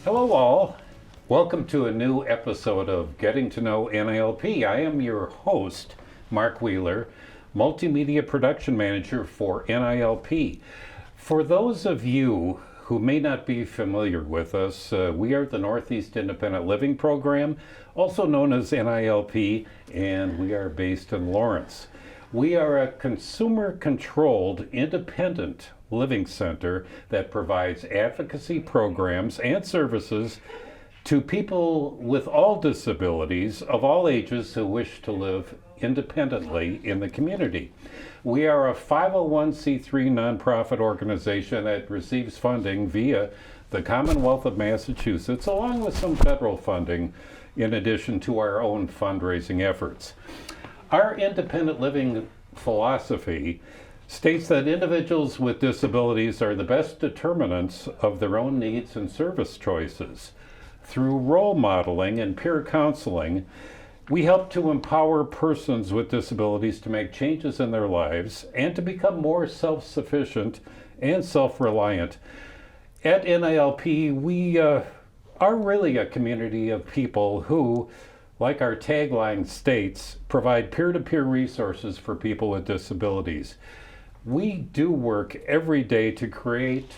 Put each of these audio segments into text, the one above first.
Hello all. Welcome to a new episode of Getting to Know NILP. I am your host, Mark Wheeler, Multimedia Production Manager for NILP. For those of you who may not be familiar with us, we are the Northeast Independent Living Program, also known as NILP, and we are based in Lawrence. We are a consumer-controlled, independent living center that provides advocacy programs and services to people with all disabilities of all ages who wish to live independently in the community. We are a 501c3 nonprofit organization that receives funding via the Commonwealth of Massachusetts, along with some federal funding in addition to our own fundraising efforts. Our independent living philosophy states that individuals with disabilities are the best determinants of their own needs and service choices. Through role modeling and peer counseling, we help to empower persons with disabilities to make changes in their lives and to become more self-sufficient and self-reliant. At NILP, we are really a community of people who, like our tagline states, provide peer-to-peer resources for people with disabilities. We do work every day to create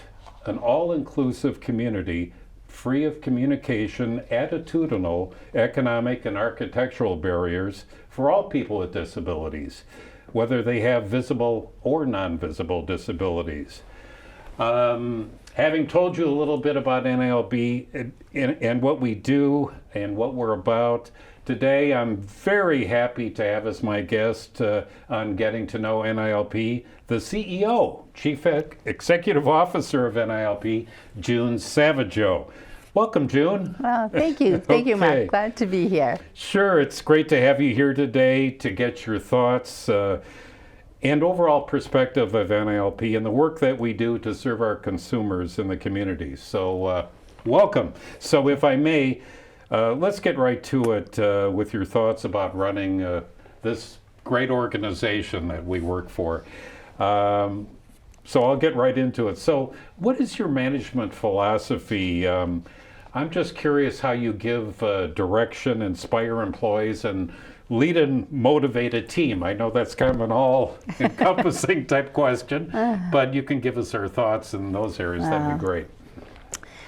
an all-inclusive community free of communication, attitudinal, economic, and architectural barriers for all people with disabilities, whether they have visible or non-visible disabilities. Having told you a little bit about NILP and what we do and what we're about, today I'm very happy to have as my guest on Getting to Know NILP, the CEO, Chief Executive Officer of NILP, June Sauvageau. Welcome, June. Well, thank you. Thank you, Mark. Glad to be here. Sure, it's great to have you here today to get your thoughts and overall perspective of NILP and the work that we do to serve our consumers in the community. So welcome. So if I may, let's get right to it with your thoughts about running this great organization that we work for. So I'll get right into it. So what is your management philosophy? I'm just curious how you give direction, inspire employees, and lead and motivate a team. I know that's kind of an all-encompassing type question, but you can give us our thoughts in those areas. That'd be great.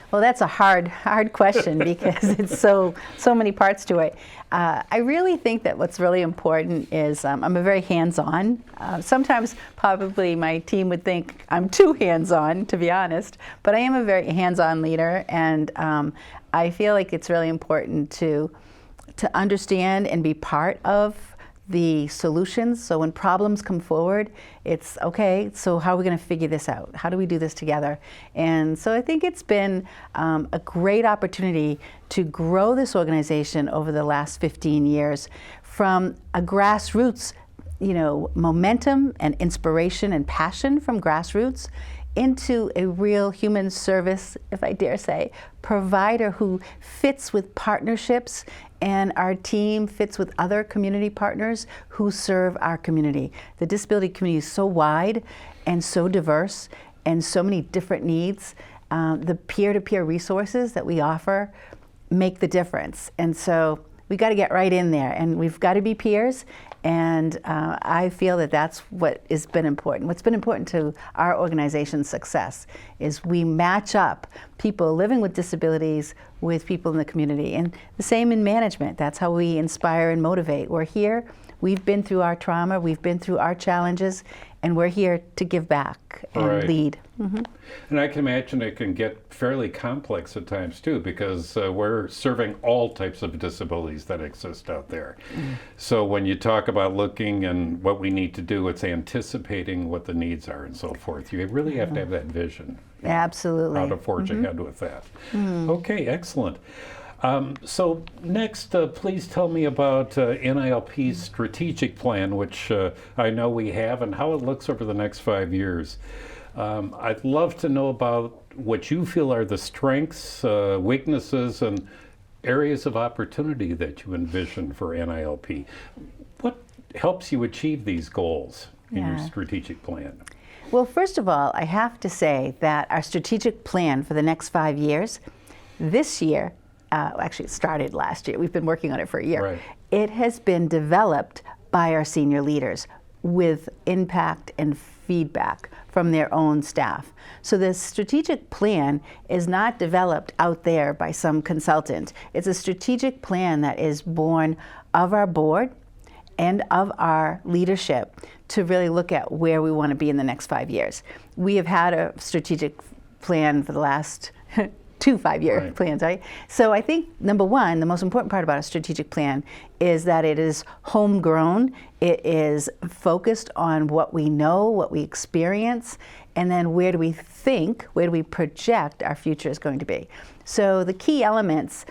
Well, that's a hard question because it's so many parts to it. I really think that what's really important is I'm a very hands-on. Sometimes probably my team would think I'm too hands-on, to be honest, but I am a very hands-on leader, and I feel like it's really important to understand and be part of the solutions. So when problems come forward, it's okay, so how are we going to figure this out? How do we do this together? And so I think it's been a great opportunity to grow this organization over the last 15 years from a grassroots, momentum and inspiration and passion from grassroots into a real human service, if I dare say, provider who fits with partnerships, and our team fits with other community partners who serve our community. The disability community is so wide and so diverse and so many different needs. The peer-to-peer resources that we offer make the difference. And so we got to get right in there, and we've got to be peers. And I feel that that's what has been important. What's been important to our organization's success is we match up people living with disabilities with people in the community. And the same in management. That's how we inspire and motivate. We're here. We've been through our trauma. We've been through our challenges. And we're here to give back and lead. Mm-hmm. And I can imagine it can get fairly complex at times too, because we're serving all types of disabilities that exist out there. Mm. So when you talk about looking and what we need to do, it's anticipating what the needs are and so forth. You really have to have that vision. Absolutely. How to forge ahead with that. Okay, excellent. So next, please tell me about NILP's strategic plan, which I know we have, and how it looks over the next 5 years. I'd love to know about what you feel are the strengths, weaknesses, and areas of opportunity that you envision for NILP. What helps you achieve these goals in your strategic plan? Well, first of all, I have to say that our strategic plan for the next 5 years This year, actually it started last year, we've been working on it for a year. Right. It has been developed by our senior leaders with impact and feedback from their own staff. So the strategic plan is not developed out there by some consultant. It's a strategic plan that is born of our board and of our leadership to really look at where we want to be in the next 5 years. We have had a strategic plan for the last 2 5-year plans, right? So I think, number one, the most important part about a strategic plan is that it is homegrown, it is focused on what we know, what we experience, and then where do we think, where do we project our future is going to be. So the key elements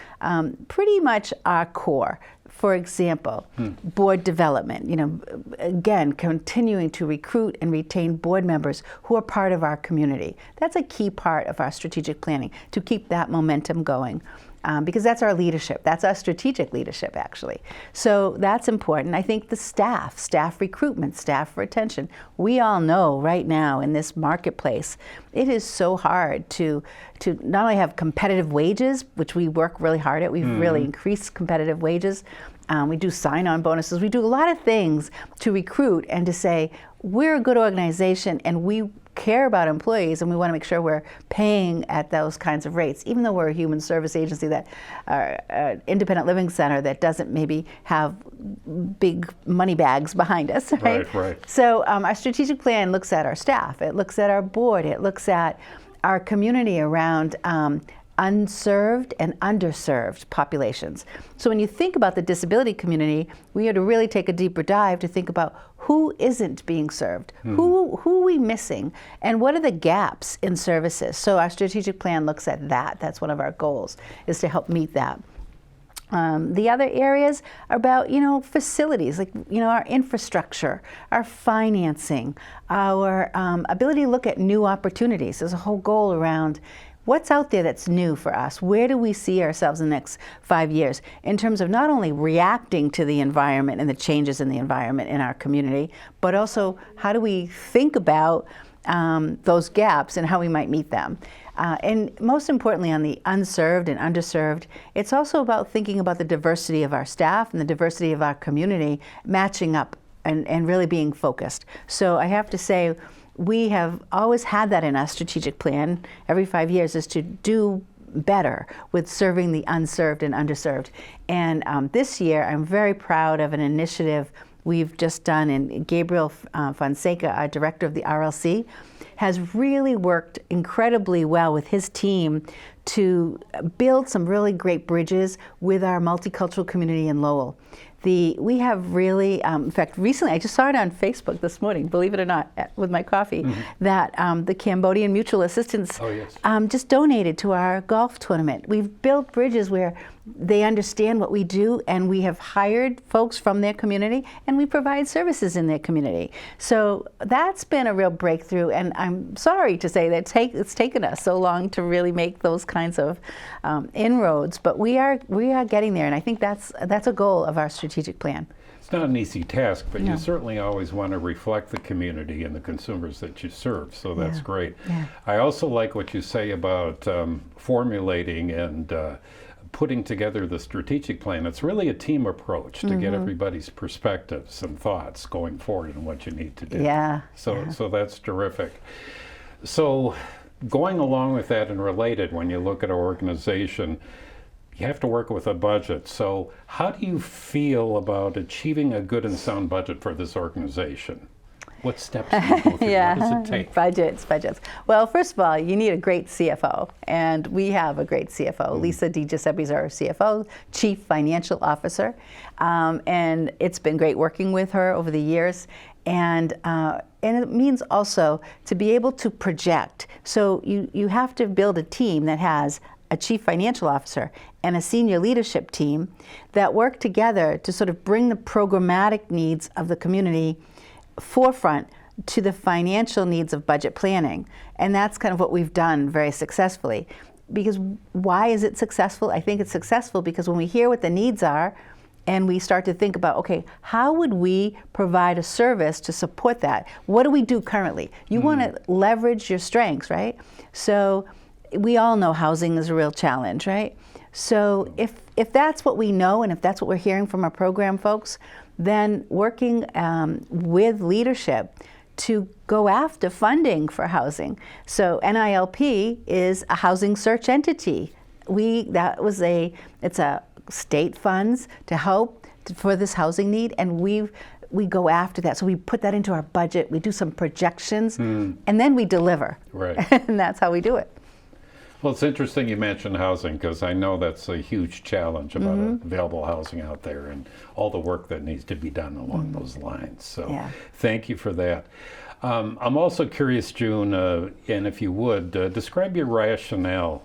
pretty much are core. For example, board development, again, continuing to recruit and retain board members who are part of our community. That's a key part of our strategic planning, to keep that momentum going. Because that's our leadership. That's our strategic leadership, actually. So that's important. I think the staff recruitment, staff retention. We all know right now in this marketplace, it is so hard to not only have competitive wages, which we work really hard at. We've really increased competitive wages. We do sign-on bonuses. We do a lot of things to recruit and to say, we're a good organization and we care about employees and we want to make sure we're paying at those kinds of rates, even though we're a human service agency, that independent living center that doesn't maybe have big money bags behind us, right? Right. So our strategic plan looks at our staff, it looks at our board, it looks at our community around unserved and underserved populations. So when you think about the disability community, we have to really take a deeper dive to think about who isn't being served, who are we missing, and what are the gaps in services. So our strategic plan looks at that. That's one of our goals, is to help meet that. The other areas are about, facilities, like, our infrastructure, our financing, our ability to look at new opportunities. There's a whole goal around what's out there that's new for us. Where do we see ourselves in the next 5 years in terms of not only reacting to the environment and the changes in the environment in our community, but also how do we think about those gaps and how we might meet them. And most importantly, on the unserved and underserved, it's also about thinking about the diversity of our staff and the diversity of our community matching up and really being focused. So I have to say, we have always had that in our strategic plan every 5 years, is to do better with serving the unserved and underserved. And this year, I'm very proud of an initiative we've just done, and Gabriel Fonseca, our director of the RLC, has really worked incredibly well with his team to build some really great bridges with our multicultural community in Lowell. We have really, in fact, recently, I just saw it on Facebook this morning, believe it or not, with my coffee, that the Cambodian Mutual Assistance just donated to our golf tournament. We've built bridges where they understand what we do, and we have hired folks from their community, and we provide services in their community. So that's been a real breakthrough, and I'm sorry to say that it's taken us so long to really make those kinds of inroads, but we are getting there, and I think that's a goal of our strategic plan. It's not an easy task, but you certainly always want to reflect the community and the consumers that you serve, so that's great. Yeah. I also like what you say about formulating and putting together the strategic plan. It's really a team approach to get everybody's perspectives and thoughts going forward and what you need to do. So that's terrific. So going along with that and related, when you look at an organization, you have to work with a budget. So how do you feel about achieving a good and sound budget for this organization? What steps do you go through? What does it take? Budgets. Well, first of all, you need a great CFO, and we have a great CFO. Lisa DiGiuseppe is our CFO, Chief Financial Officer, and it's been great working with her over the years. And it means also to be able to project. So you have to build a team that has a chief financial officer and a senior leadership team that work together to sort of bring the programmatic needs of the community forefront to the financial needs of budget planning. And that's kind of what we've done very successfully. Because why is it successful? I think it's successful because when we hear what the needs are and we start to think about, okay, how would we provide a service to support that? What do we do currently? You want to leverage your strengths, right? So we all know housing is a real challenge, right? So if that's what we know and if that's what we're hearing from our program folks, then working with leadership to go after funding for housing. So NILP is a housing search entity. It's a state funds to help for this housing need, and we go after that. So we put that into our budget, we do some projections, and then we deliver. Right. And that's how we do it. Well, it's interesting you mentioned housing, because I know that's a huge challenge about available housing out there and all the work that needs to be done along those lines. So thank you for that. I'm also curious, June, and if you would, describe your rationale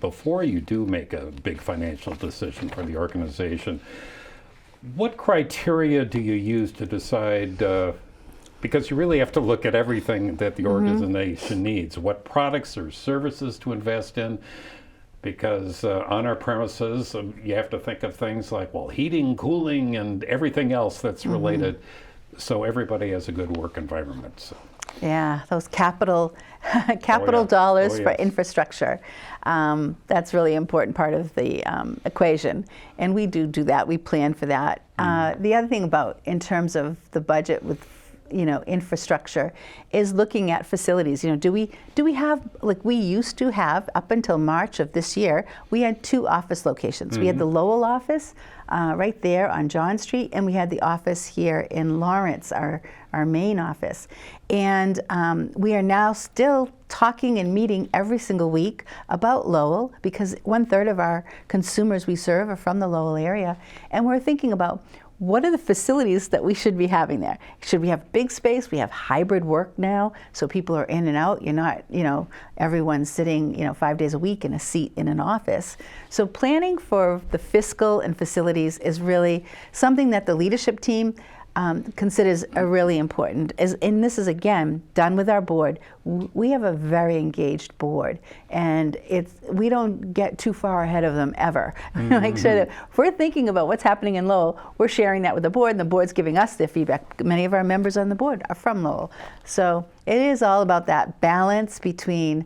before you do make a big financial decision for the organization. What criteria do you use to decide, because you really have to look at everything that the organization needs, what products or services to invest in, because on our premises, you have to think of things like, well, heating, cooling, and everything else that's related, so everybody has a good work environment. So. Yeah, those capital dollars for infrastructure. That's really important part of the equation. And we do that. We plan for that. The other thing about in terms of the budget with infrastructure is looking at facilities. Do we have, like we used to have up until March of this year, we had 2 office locations. We had the Lowell office right there on John Street, and we had the office here in Lawrence, our main office. And we are now still talking and meeting every single week about Lowell, because 1/3 of our consumers we serve are from the Lowell area, and we're thinking about what are the facilities that we should be having there? Should we have big space? We have hybrid work now, so people are in and out. You're not, everyone's sitting, 5 days a week in a seat in an office. So planning for the fiscal and facilities is really something that the leadership team considers are really important. And this is, again, done with our board. We have a very engaged board, and we don't get too far ahead of them ever. Make sure that if we're thinking about what's happening in Lowell, we're sharing that with the board, and the board's giving us their feedback. Many of our members on the board are from Lowell. So it is all about that balance between,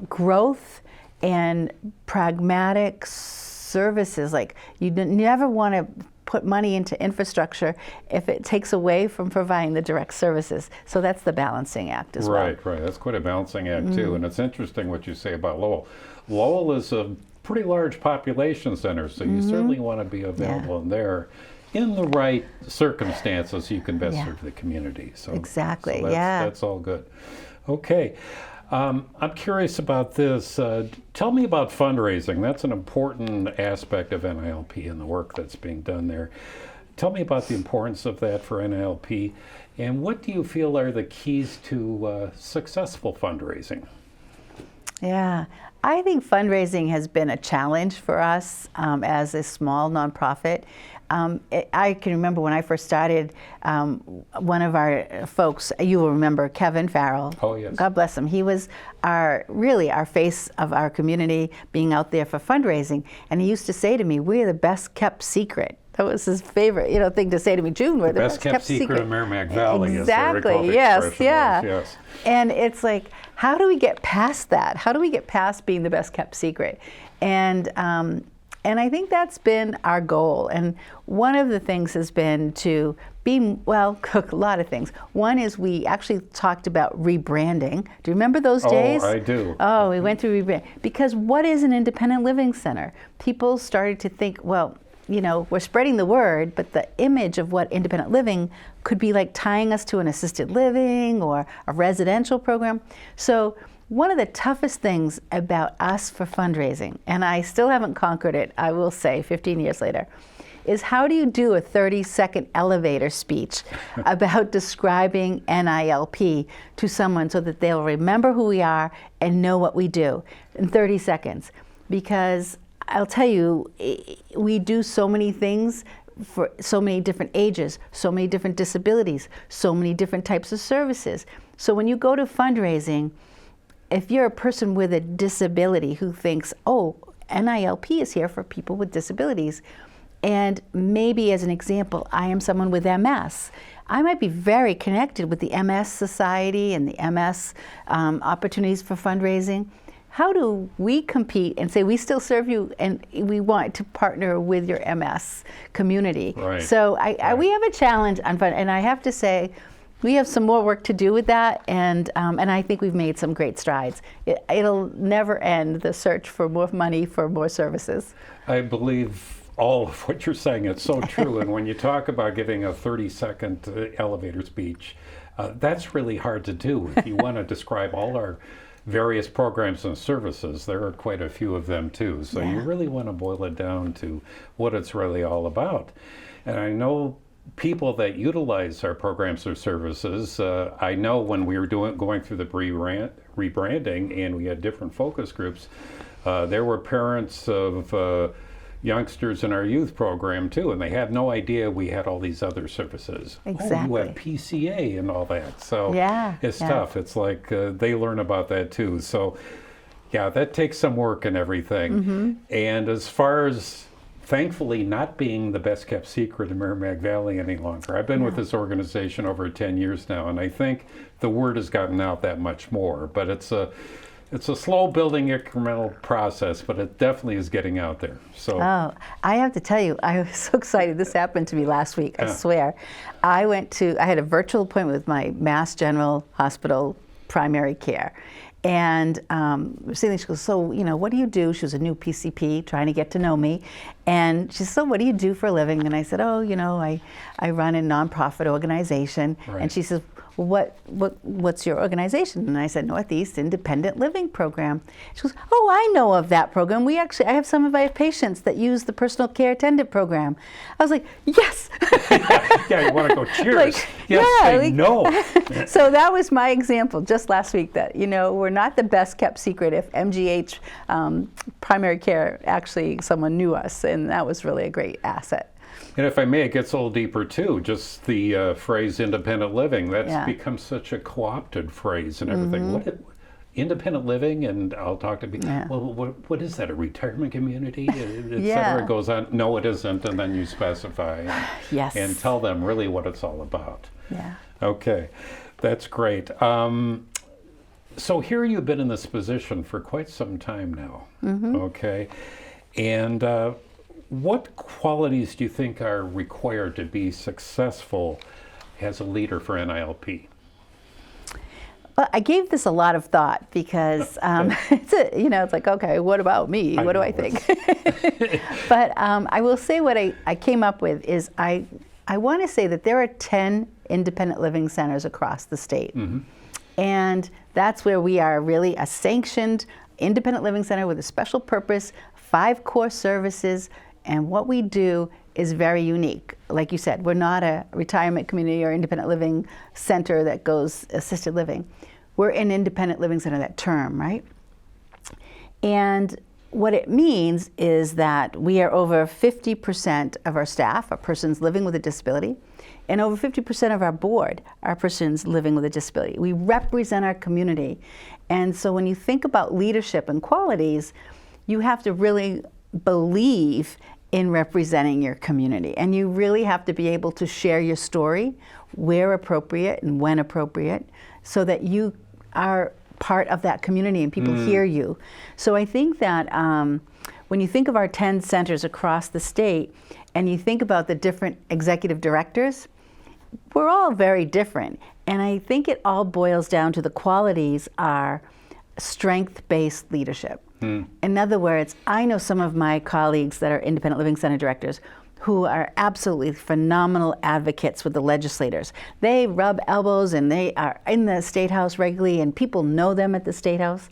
growth and pragmatic services. Like, you never want to put money into infrastructure if it takes away from providing the direct services. So that's the balancing act as well. Right. That's quite a balancing act too. And it's interesting what you say about Lowell. Lowell is a pretty large population center, so you certainly want to be available in there in the right circumstances. You can best serve the community. So exactly. So that's all good. Okay. I'm curious about this. Tell me about fundraising. That's an important aspect of NILP and the work that's being done there. Tell me about the importance of that for NILP, and what do you feel are the keys to successful fundraising? Yeah, I think fundraising has been a challenge for us as a small nonprofit. I can remember when I first started, one of our folks, you will remember Kevin Farrell. Oh, yes. God bless him. He was our face of our community, being out there for fundraising. And he used to say to me, "We're the best kept secret." That was his favorite, thing to say to me. "June, we're the best kept secret in Merrimack Valley." Exactly. Yes. And it's like, how do we get past that? How do we get past being the best kept secret? And I think that's been our goal. And one of the things has been to cook a lot of things. One is we actually talked about rebranding. Do you remember those days? Oh, I do. Oh, we went through rebrand. Because what is an independent living center? People started to think, well, we're spreading the word, but the image of what independent living could be like tying us to an assisted living or a residential program. So one of the toughest things about us for fundraising, and I still haven't conquered it, I will say 15 years later, is how do you do a 30-second elevator speech about describing NILP to someone so that they'll remember who we are and know what we do in 30 seconds? Because I'll tell you, we do so many things for so many different ages, so many different disabilities, so many different types of services. So when you go to fundraising, if you're a person with a disability who thinks, oh, NILP is here for people with disabilities, and maybe as an example, I am someone with MS, I might be very connected with the MS Society and the MS opportunities for fundraising. how do we compete and say we still serve you and we want to partner with your MS community? Right. So we have a challenge on fund, and I have to say, we have some more work to do with that, and I think we've made some great strides. It'll never end, the search for more money for more services. I believe all of what you're saying. It's so true. And when you talk about giving a 30-second elevator speech, that's really hard to do. If you want to describe all our various programs and services, there are quite a few of them too. So you really want to boil it down to what it's really all about. And I know people that utilize our programs or services, I know when we were going through the rebranding and we had different focus groups, there were parents of youngsters in our youth program too, and they had no idea we had all these other services. Exactly. Oh, you have PCA and all that. So it's yeah. tough. It's like they learn about that too. So yeah, that takes some work and everything. And as far as thankfully not being the best kept secret in Merrimack Valley any longer. I've been with this organization over 10 years now, and I think the word has gotten out that much more. But it's a slow building incremental process, but it definitely is getting out there. So I have to tell you, I was so excited. This happened to me last week, I swear. I had a virtual appointment with my Mass General Hospital primary care. And she goes, so, what do you do? She was a new PCP trying to get to know me. And she said, so what do you do for a living? And I said, I run a nonprofit organization. Right. And she says, well, what's your organization? And I said, Northeast Independent Living Program. She goes, oh, I know of that program. I have some of my patients that use the personal care attendant program. I was like, yes. Yeah, you want to go cheers. No. So that was my example just last week that, we're not the best kept secret if MGH primary care, actually someone knew us, and that was really a great asset. And if I may, it gets a little deeper too. Just the phrase independent living, that's become such a co-opted phrase and everything. Independent living, and I'll talk to people, well, what is that, a retirement community, et cetera? It goes on, no it isn't, and then you specify and tell them really what it's all about. Yeah. Okay, that's great. So here you've been in this position for quite some time now, okay? And what qualities do you think are required to be successful as a leader for NILP? Well, I gave this a lot of thought because it's like, okay, what about me? What do I think? But I will say what I came up with is I want to say that there are 10 independent living centers across the state. And that's where we are really a sanctioned independent living center with a special purpose, 5 core services, and what we do is very unique. Like you said, we're not a retirement community or independent living center that goes assisted living. We're an independent living center, that term, right? And what it means is that we are over 50% of our staff are persons living with a disability, and over 50% of our board are persons living with a disability. We represent our community. And so when you think about leadership and qualities, you have to really believe in representing your community. And you really have to be able to share your story where appropriate and when appropriate so that you are part of that community and people hear you. So I think that when you think of our 10 centers across the state and you think about the different executive directors, we're all very different. And I think it all boils down to the qualities are strength-based leadership. In other words, I know some of my colleagues that are independent living center directors who are absolutely phenomenal advocates with the legislators. They rub elbows and they are in the State House regularly and people know them at the State House.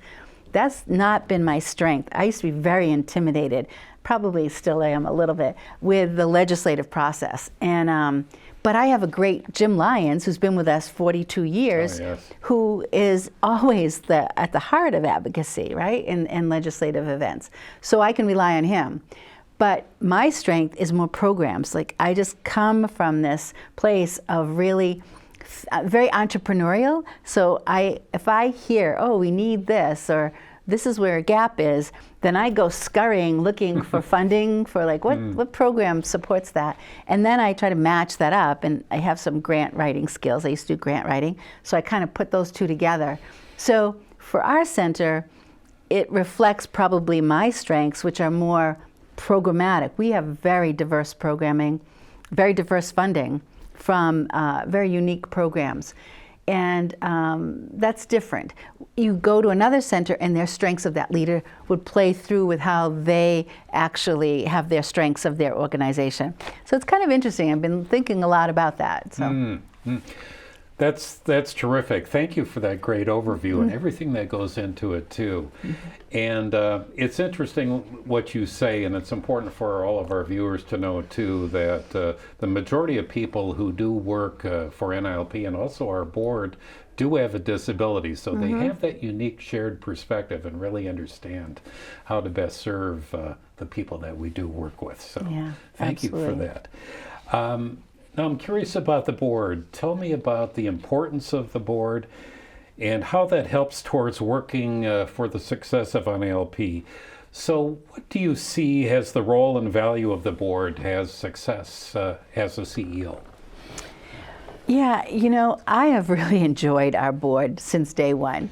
That's not been my strength. I used to be very intimidated, probably still am a little bit, with the legislative process. And but I have a great Jim Lyons, who's been with us 42 years, who is always at the heart of advocacy, right, in legislative events. So I can rely on him. But my strength is more programs. Like, I just come from this place of really very entrepreneurial. So if I hear, oh, we need this, or this is where a gap is, then I go scurrying looking for funding for like what program supports that. And then I try to match that up, and I have some grant writing skills. I used to do grant writing. So I kind of put those two together. So for our center, it reflects probably my strengths, which are more programmatic. We have very diverse programming, very diverse funding from very unique programs. And that's different. You go to another center and their strengths of that leader would play through with how they actually have their strengths of their organization. So it's kind of interesting. I've been thinking a lot about that. So. That's terrific. Thank you for that great overview and everything that goes into it too. And it's interesting what you say, and it's important for all of our viewers to know too that the majority of people who do work for NILP and also our board do have a disability, so they have that unique shared perspective and really understand how to best serve the people that we do work with. So thank you for that. Now I'm curious about the board. Tell me about the importance of the board and how that helps towards working for the success of NILP. So what do you see as the role and value of the board as success as a CEO? Yeah, you know, I have really enjoyed our board since day one.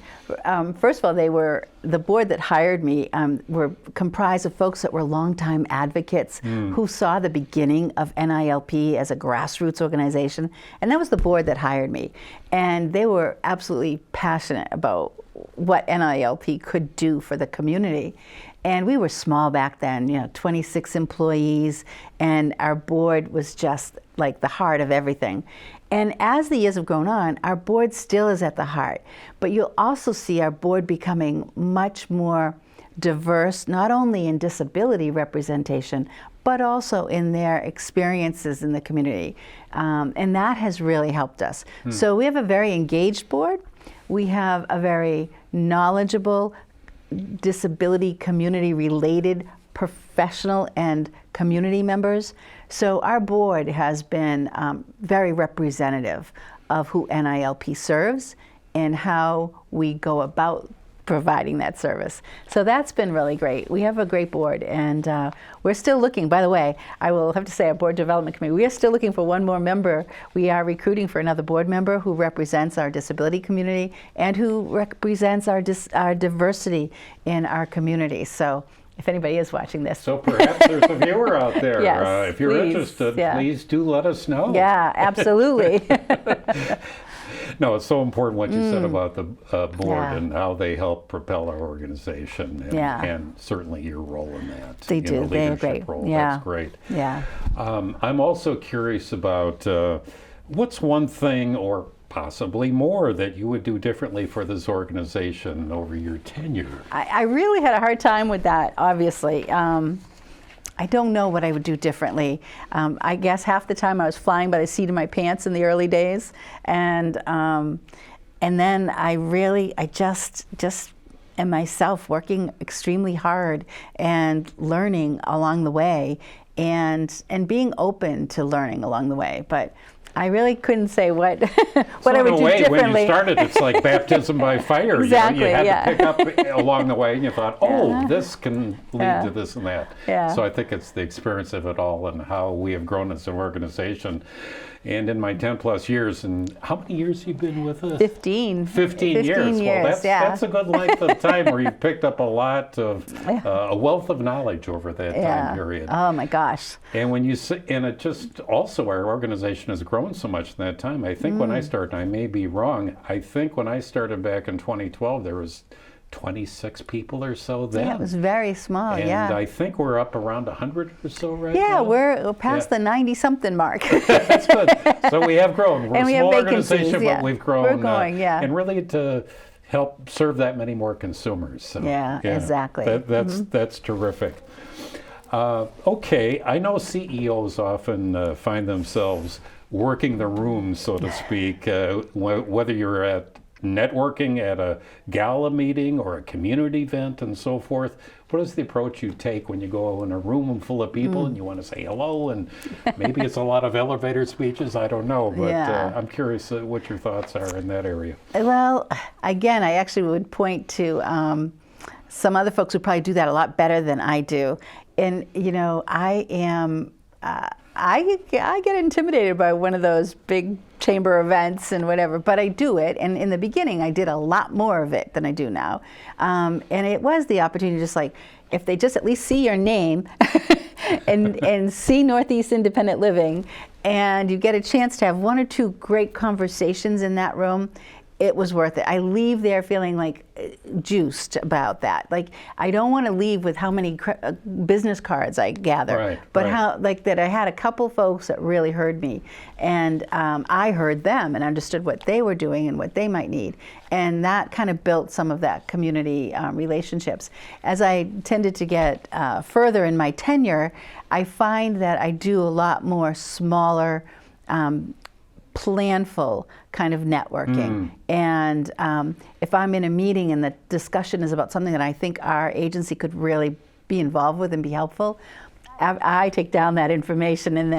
First of all, the board that hired me were comprised of folks that were longtime advocates who saw the beginning of NILP as a grassroots organization, and that was the board that hired me. And they were absolutely passionate about what NILP could do for the community. And we were small back then, 26 employees, and our board was just like the heart of everything. And as the years have gone on, our board still is at the heart. But you'll also see our board becoming much more diverse, not only in disability representation, but also in their experiences in the community. And that has really helped us. So we have a very engaged board. We have a very knowledgeable, disability community related professional and community members. So our board has been very representative of who NILP serves and how we go about providing that service. So that's been really great. We have a great board, and we're still looking. By the way, I will have to say, our board development committee, we are still looking for one more member. We are recruiting for another board member who represents our disability community and who represents our diversity in our community. So if anybody is watching this. So perhaps there's a viewer out there. Yes, if you're interested, please do let us know. Yeah, absolutely. No, it's so important what you said about the board and how they help propel our organization, and certainly your role in that. They do. They're great. Role. Yeah. That's great. Yeah. I'm also curious about what's one thing or possibly more that you would do differently for this organization over your tenure? I really had a hard time with that, obviously. I don't know what I would do differently. I guess half the time I was flying by the seat of my pants in the early days, and then I just am myself, working extremely hard and learning along the way, and being open to learning along the way. But I really couldn't say what what I would do differently. When you started, it's like baptism by fire. Exactly, you had to pick up along the way, and you thought, this can lead to this and that. Yeah. So I think it's the experience of it all and how we have grown as an organization. And in my 10 plus years, and how many years have you been with us? 15. 15 years. Well, that's a good length of time where you've picked up a lot of, a wealth of knowledge over that time period. Oh my gosh. And when you and it just also, our organization has grown so much in that time. I think when I started, I may be wrong, I think when I started back in 2012, there was 26 people or so then. Yeah, it was very small, and I think we're up around 100 or so right now. Yeah, we're past the 90-something mark. That's good. So we have grown. We're and a small organization, but we've grown. We're growing, And really to help serve that many more consumers. So, exactly. That's terrific. Okay, I know CEOs often find themselves working the room, so to speak, whether you're at networking at a gala meeting or a community event and so forth. What is the approach you take when you go in a room full of people and you want to say hello, and maybe it's a lot of elevator speeches, I don't know, but I'm curious what your thoughts are in that area. Well, again, I actually would point to some other folks who probably do that a lot better than I do. And, I I get intimidated by one of those big chamber events and whatever, but I do it. And in the beginning, I did a lot more of it than I do now. And it was the opportunity, just like, if they just at least see your name and see Northeast Independent Living, and you get a chance to have one or two great conversations in that room, it was worth it. I leave there feeling like juiced about that. Like, I don't want to leave with how many business cards I gather, but how, like, that I had a couple folks that really heard me, and I heard them and understood what they were doing and what they might need, and that kind of built some of that community relationships. As I tended to get further in my tenure, I find that I do a lot more smaller, planful kind of networking. And if I'm in a meeting and the discussion is about something that I think our agency could really be involved with and be helpful, I take down that information, and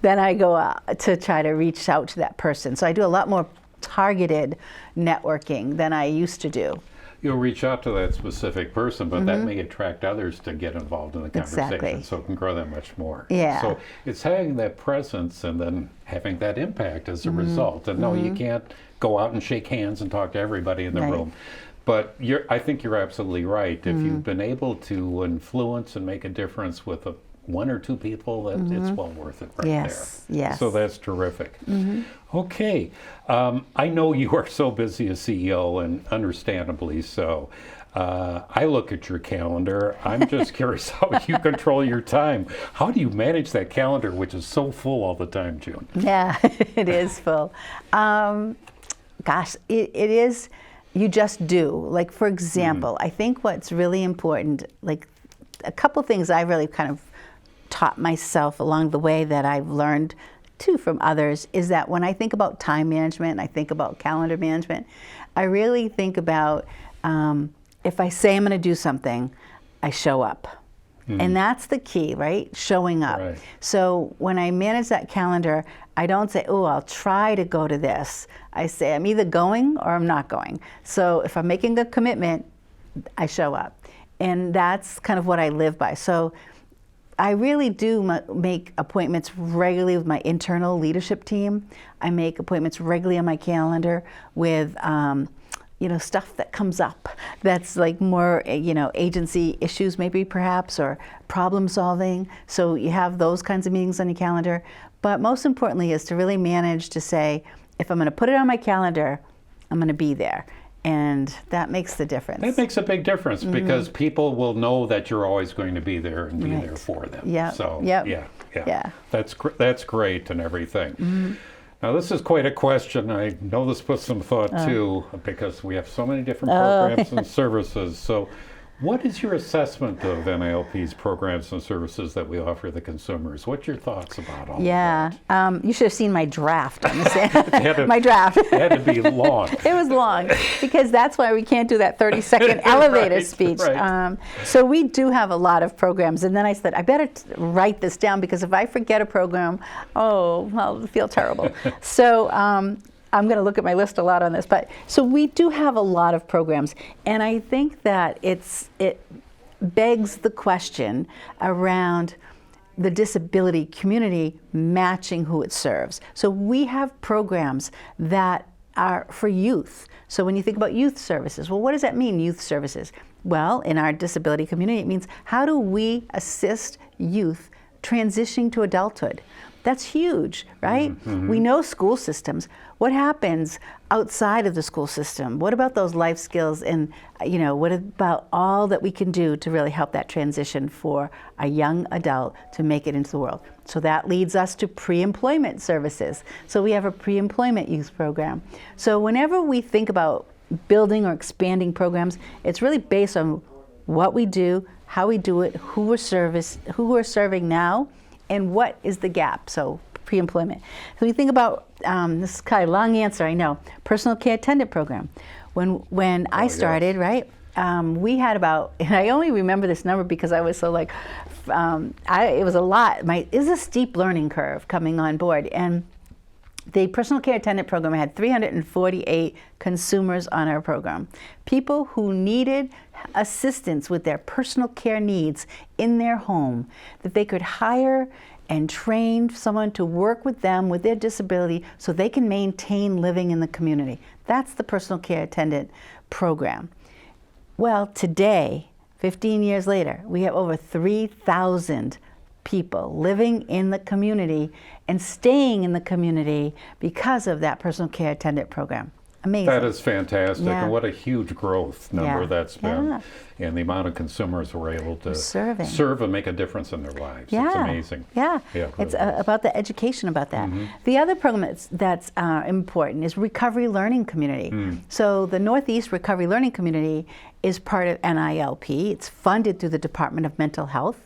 then I go out to try to reach out to that person. So I do a lot more targeted networking than I used to do. You'll reach out to that specific person, but that may attract others to get involved in the conversation, so it can grow that much more. Yeah. So it's having that presence and then having that impact as a result. And no, you can't go out and shake hands and talk to everybody in the room. But I think you're absolutely right. If you've been able to influence and make a difference with one or two people, that it's well worth it there. Yes. So that's terrific. Okay. I know you are so busy as CEO, and understandably so. I look at your calendar. I'm just curious how you control your time. How do you manage that calendar, which is so full all the time, June? Yeah, it is full. Gosh, it is, you just do. Like, for example, I think what's really important, like a couple things I really kind of taught myself along the way that I've learned too from others, is that when I think about time management and I think about calendar management, I really think about if I say I'm going to do something, I show up. And that's the key, right? Showing up. So when I manage that calendar, I don't say, oh, I'll try to go to this. I say I'm either going or I'm not going. So if I'm making a commitment, I show up. And that's kind of what I live by. So I really do make appointments regularly with my internal leadership team. I make appointments regularly on my calendar with stuff that comes up that's like more, agency issues maybe perhaps, or problem solving. So you have those kinds of meetings on your calendar. But most importantly is to really manage to say, if I'm going to put it on my calendar, I'm going to be there. And that makes the difference. It makes a big difference because people will know that you're always going to be there and be there for them. So, yeah. That's great and everything. Now, this is quite a question. I know this puts some thought too, because we have so many different programs and services. So, what is your assessment of NILP's programs and services that we offer the consumers? What's your thoughts about all of that? You should have seen my draft on this. My draft. It had to be long. It was long, because that's why we can't do that 30-second elevator speech. So we do have a lot of programs. And then I said, I better write this down, because if I forget a program, I'll feel terrible. So I'm going to look at my list a lot on this, but so we do have a lot of programs, and I think that it begs the question around the disability community matching who it serves. So we have programs that are for youth. So when you think about youth services, well, what does that mean, youth services? Well, in our disability community, it means how do we assist youth transitioning to adulthood? That's huge, right? We know school systems. What happens outside of the school system? What about those life skills, and what about all that we can do to really help that transition for a young adult to make it into the world? So that leads us to pre-employment services. So we have a pre-employment youth program. So whenever we think about building or expanding programs, it's really based on what we do, how we do it, who we're serving now, and what is the gap. So pre-employment. So we think about, this is kind of a long answer, I know, personal care attendant program. When I started, we had about, and I only remember this number because I was so like, it was a lot. It was a steep learning curve coming on board. And the personal care attendant program had 348 consumers on our program. People who needed assistance with their personal care needs in their home, that they could hire and train someone to work with them with their disability so they can maintain living in the community. That's the personal care attendant program. Well, today, 15 years later, we have over 3,000 people living in the community and staying in the community because of that personal care attendant program. Amazing. That is fantastic, Yeah. and what a huge growth number Yeah. that's been, Yeah. and the amount of consumers who are able to Serving. serve and make a difference in their lives. Yeah, It's amazing. Yeah, Yeah, it's it is. about the education about that. Mm-hmm. The other program that's important is Recovery Learning Community. So the Northeast Recovery Learning Community is part of NILP. It's funded through the Department of Mental Health.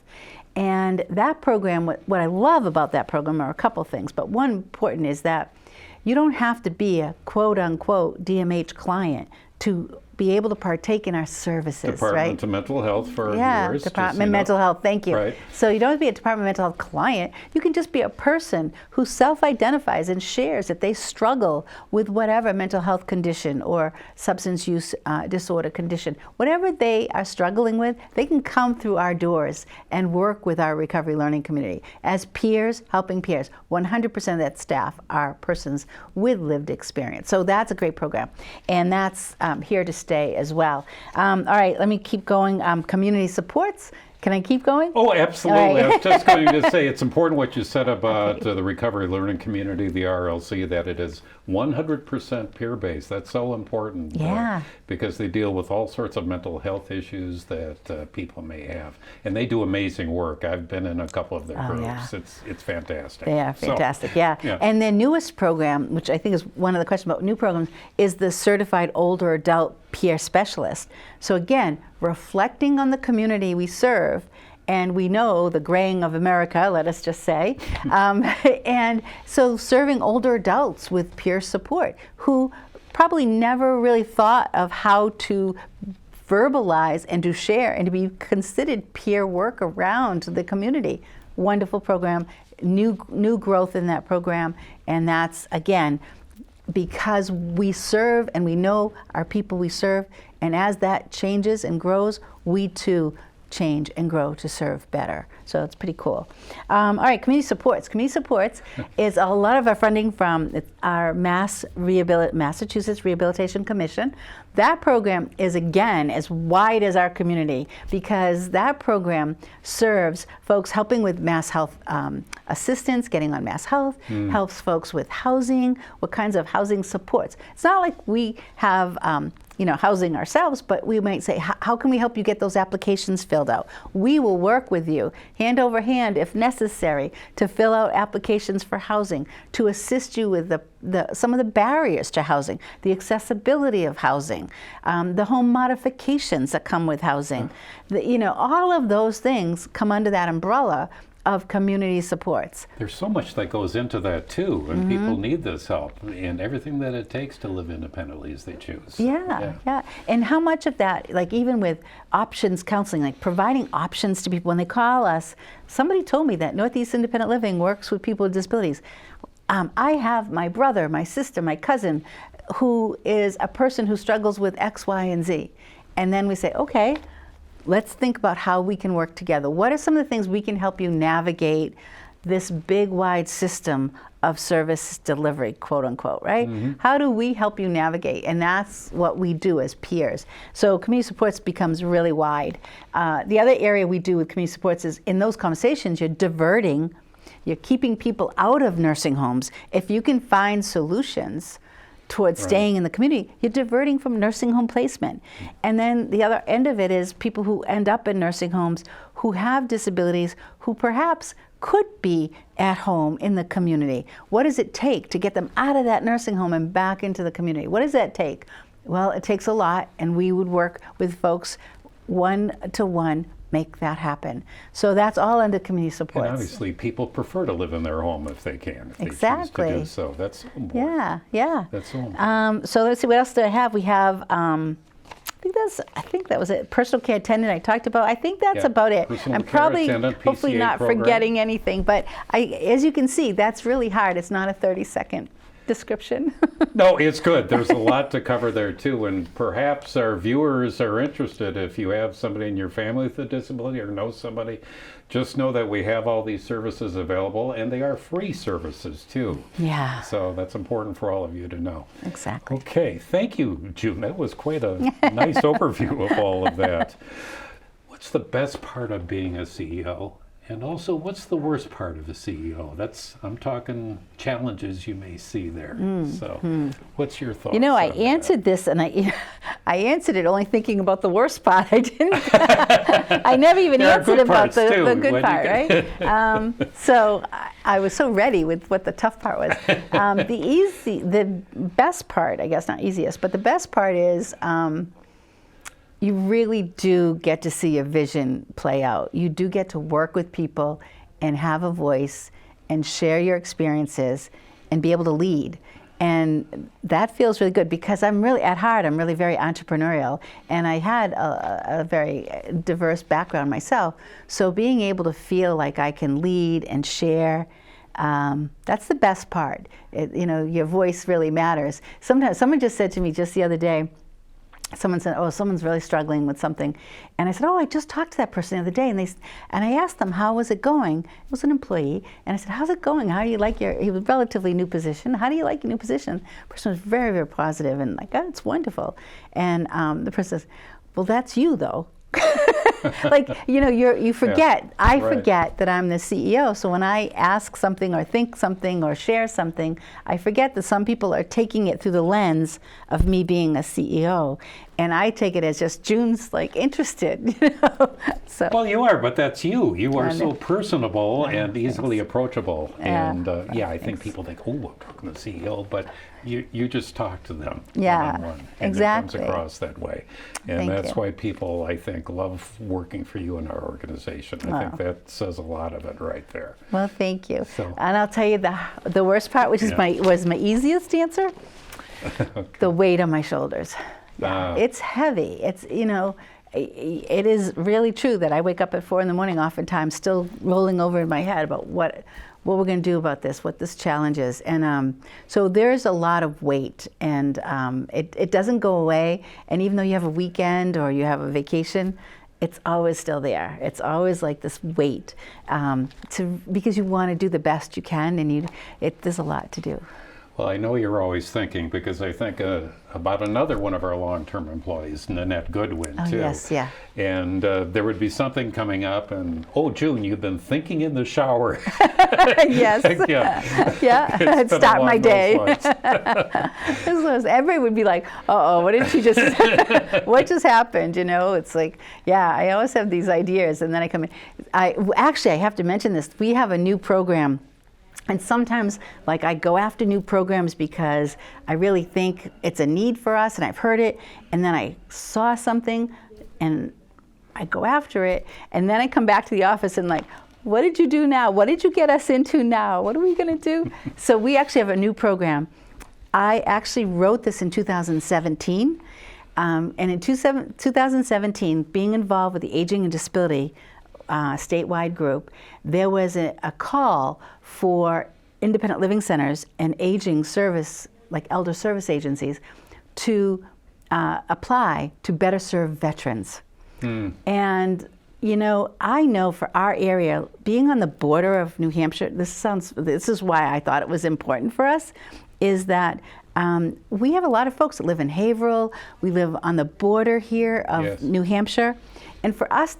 And that program, what I love about that program are a couple things, but one important is that you don't have to be a quote-unquote DMH client to be able to partake in our services, Department right? of Mental Health for Yeah, viewers. just, Department you of know. Mental Health, thank you. Right. So you don't have to be a Department of Mental Health client. You can just be a person who self-identifies and shares that they struggle with whatever mental health condition or substance use disorder condition. Whatever they are struggling with, they can come through our doors and work with our recovery learning community as peers, helping peers. 100% of that staff are persons with lived experience. So that's a great program. And that's here to stay as well. All right, let me keep going. Community supports. Can I keep going? Oh, absolutely. All right. I was just going to say it's important what you said about the recovery learning community, the RLC, that it is 100% peer-based. That's so important. Yeah. Because they deal with all sorts of mental health issues that people may have. And they do amazing work. I've been in a couple of their groups. yeah. It's fantastic. They are So, fantastic, yeah. yeah. And their newest program, which I think is one of the questions about new programs, is the Certified Older Adult Peer Specialist. So again, reflecting on the community we serve, and we know the graying of America, let us just say. And so serving older adults with peer support who probably never really thought of how to verbalize and to share and to be considered peer work around the community. Wonderful program, new growth in that program, and that's, again, because we serve and we know our people we serve, and as that changes and grows, we too change and grow to serve better. So it's pretty cool. All right, community supports. Community supports is a lot of our funding from our Massachusetts Rehabilitation Commission. That program is, again, as wide as our community because that program serves folks helping with mass health assistance, getting on mass health, helps folks with housing, what kinds of housing supports. It's not like we have housing ourselves, but we might say, how can we help you get those applications filled out? We will work with you, hand over hand, if necessary, to fill out applications for housing, to assist you with some of the barriers to housing, the accessibility of housing, the home modifications that come with housing. All of those things come under that umbrella of community supports. There's so much that goes into that too, and people need this help and everything that it takes to live independently as they choose. Yeah. And how much of that, like even with options counseling, like providing options to people when they call us, somebody told me that Northeast Independent Living works with people with disabilities. I have my brother, my sister, my cousin, who is a person who struggles with X, Y, and Z. And then we say, okay, let's think about how we can work together. What are some of the things we can help you navigate this big, wide system of service delivery, quote unquote, right? How do we help you navigate? And that's what we do as peers. So community supports becomes really wide. The other area we do with community supports is in those conversations, you're keeping people out of nursing homes. If you can find solutions towards staying in the community, you're diverting from nursing home placement. And then the other end of it is people who end up in nursing homes who have disabilities, who perhaps could be at home in the community. What does it take to get them out of that nursing home and back into the community? What does that take? Well, it takes a lot, and we would work with folks one-to-one, make that happen. So that's all under community supports. And obviously, people prefer to live in their home if they can, if they Exactly. choose to do so. That's so important. Yeah. That's so important. So let's see, what else do I have? We have, I think that was it. Personal care attendant I talked about. I think that's about it. Personal I'm care probably, attendant, hopefully PCA not program. forgetting anything, but as you can see, that's really hard. It's not a 30-second description? No, it's good. There's a lot to cover there too, and perhaps our viewers are interested. If you have somebody in your family with a disability or know somebody, just know that we have all these services available, and they are free services too. Yeah. So that's important for all of you to know. Exactly. Okay, thank you, June. That was quite a nice overview of all of that. What's the best part of being a CEO? And also, what's the worst part of a CEO? I'm talking challenges you may see there. So, what's your thoughts? You know, I on answered this, and I answered it only thinking about the worst part. I didn't. I never even There are answered good about parts, the too, good when you part, get- right? So I was so ready with what the tough part was. The best part, I guess, not easiest, but the best part is. You really do get to see a vision play out. You do get to work with people and have a voice and share your experiences and be able to lead. And that feels really good because I'm really, at heart, I'm really very entrepreneurial. And I had a very diverse background myself. So being able to feel like I can lead and share, that's the best part. Your voice really matters. Sometimes, someone just said to me just the other day, someone said, "Oh, someone's really struggling with something," and I said, "Oh, I just talked to that person the other day," and I asked them, "How was it going?" It was an employee, and I said, "How's it going? How do you like he was a relatively new position. How do you like your new position?" The person was very, very positive and like, "Oh, it's wonderful," and the person says, "Well, that's you, though." Like, you forget. Yeah, I right. forget that I'm the CEO. So when I ask something or think something or share something, I forget that some people are taking it through the lens of me being a CEO. And I take it as just June's like interested, So Well, you are, but that's you. You are And- so personable and easily thanks. approachable. Yeah. And I think Thanks. people think, "Oh, I'm talking to the CEO," but you just talk to them Yeah, one-on-one, and exactly. it comes across that way. And Thank that's you. why people, I think, love working for you in our organization. I think Wow. that says a lot of it right there. Well, thank you. So- And I'll tell you the worst part, which is Yeah. was my easiest answer, the weight on my shoulders. Ah. It's heavy. It is really true that I wake up at 4 a.m, oftentimes still rolling over in my head about what we're going to do about this, what this challenge is. And so there's a lot of weight, and it doesn't go away. And even though you have a weekend or you have a vacation, it's always still there. It's always like this weight because you want to do the best you can, and there's a lot to do. Well, I know you're always thinking, because I think about another one of our long-term employees, Nanette Goodwin, Oh, too. yes, yeah. And there would be something coming up, and, "Oh, June, you've been thinking in the shower." Yes. Yeah. Yeah. It's been Start along my those day. lines. Everybody would be like, "Uh-oh, what did she just? What just happened?" It's like, yeah. I always have these ideas, and then I come in. I have to mention this. We have a new program. And sometimes, like, I go after new programs because I really think it's a need for us, and I've heard it, and then I saw something, and I go after it, and then I come back to the office and like, what did you do now? What did you get us into now? What are we going to do? So we actually have a new program. I actually wrote this in 2017, and in 2017, being involved with the Aging and Disability statewide group, there was a call for independent living centers and aging service, like elder service agencies, to apply to better serve veterans. And I know for our area, being on the border of New Hampshire, this is why I thought it was important for us, is that we have a lot of folks that live in Haverhill. We live on the border here of Yes. New Hampshire. And for us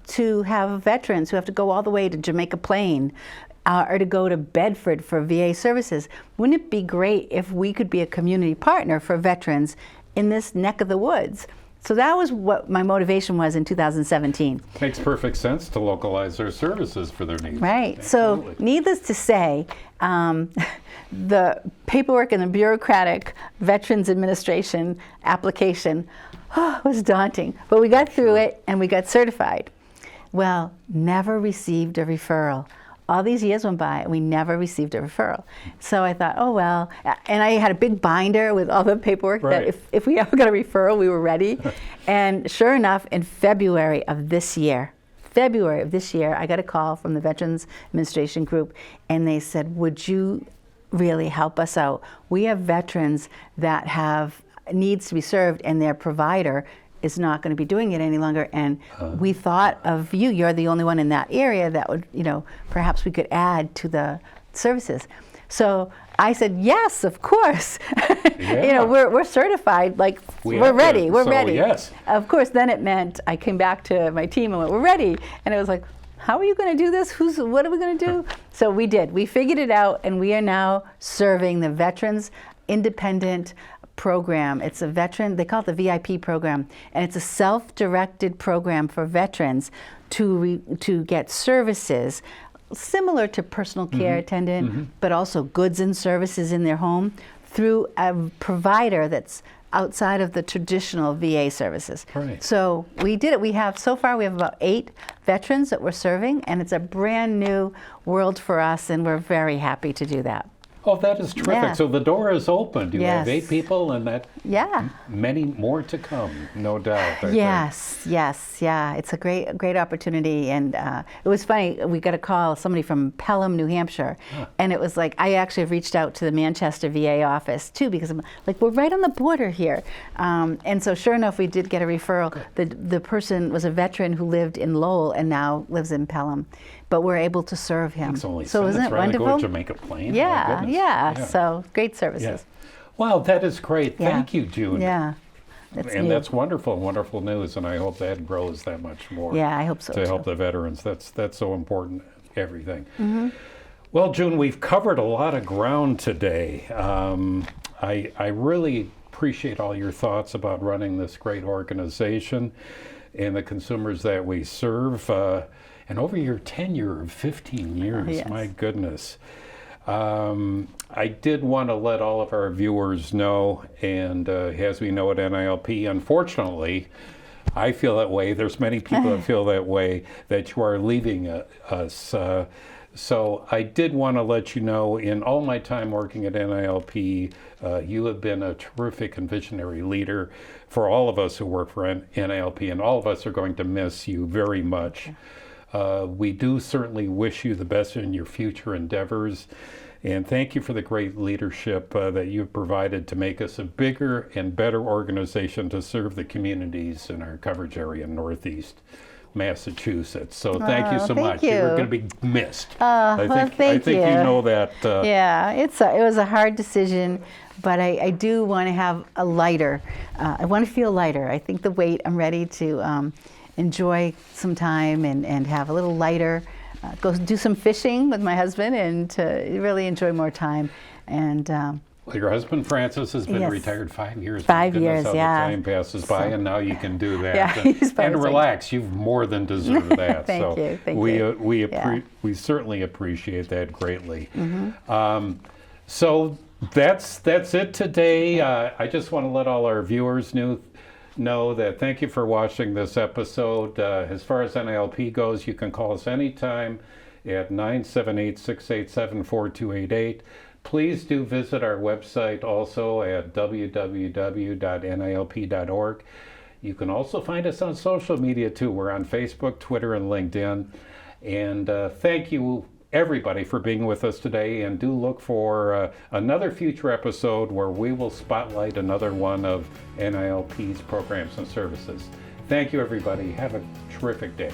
to have veterans who have to go all the way to Jamaica Plain or to go to Bedford for VA services, wouldn't it be great if we could be a community partner for veterans in this neck of the woods? So that was what my motivation was in 2017. Makes perfect sense to localize their services for their needs. Right. Absolutely. So needless to say, the paperwork and the bureaucratic Veterans Administration application was daunting. But we got through it, and we got certified. Well, never received a referral. All these years went by, and we never received a referral. So I thought, oh, well. And I had a big binder with all the paperwork Right. that if we ever got a referral, we were ready. And sure enough, in February of this year, I got a call from the Veterans Administration group, and they said, would you really help us out. We have veterans that have needs to be served, and their provider is not going to be doing it any longer. And we thought of you. You're the only one in that area that would, perhaps we could add to the services. So I said, yes, of course. Yeah. We're certified. Like we're ready. We're ready. Yes. Of course. Then it meant I came back to my team and went, we're ready. And it was like, how are you going to do this? What are we going to do? So we did. We figured it out, and we are now serving the Veterans Independent Program. It's a veteran, they call it the VIP program, and it's a self-directed program for veterans to get services similar to personal care attendant, but also goods and services in their home through a provider that's outside of the traditional VA services. Right. So we did it. So far we have about 8 veterans that we're serving, and it's a brand new world for us, and we're very happy to do that. Oh, that is terrific. Yeah. So the door is open. You have Yes. 8 people, and that many more to come, no doubt. I think. Yes, yeah. It's a great opportunity, and it was funny. We got a call, somebody from Pelham, New Hampshire, and it was like I actually reached out to the Manchester VA office too, because I'm like, we're right on the border here, and so sure enough, we did get a referral. The person was a veteran who lived in Lowell and now lives in Pelham, but we're able to serve him. It's only so isn't it wonderful? Go to Jamaica Plain. My goodness. Yeah. So great services. Wow, that is great. Thank you, June. Yeah. That's wonderful news, and I hope that grows that much more. Yeah, I hope so. To help the veterans. That's so important, everything. Well, June, we've covered a lot of ground today. I really appreciate all your thoughts about running this great organization and the consumers that we serve. And over your tenure of 15 years, my goodness. I did want to let all of our viewers know, and as we know at NILP, unfortunately, I feel that way. There's many people that feel that way, that you are leaving us. So I did want to let you know, in all my time working at NILP, you have been a terrific and visionary leader for all of us who work for NILP, and all of us are going to miss you very much. We do certainly wish you the best in your future endeavors, and thank you for the great leadership that you've provided to make us a bigger and better organization to serve the communities in our coverage area in Northeast Massachusetts. So thank you so much. You're going to be missed. I think you know that. Yeah, it was a hard decision, but I do want to have a lighter. I want to feel lighter. I think the weight, I'm ready to enjoy some time and have a little lighter, go do some fishing with my husband, and to really enjoy more time. And well, your husband Francis has been retired 5 years. 5 years, how the time passes by, and now you can do that. Yeah, and relax. You've more than deserved that. Thank you. We certainly appreciate that greatly. So that's it today. I just want to let all our viewers know that thank you for watching this episode. As far as NILP goes, you can call us anytime at 978-687-4288. Please do visit our website also at www.nilp.org. You can also find us on social media too. We're on Facebook, Twitter, and LinkedIn. And thank you, everybody, for being with us today. And do look for another future episode where we will spotlight another one of NILP's programs and services. Thank you, everybody. Have a terrific day.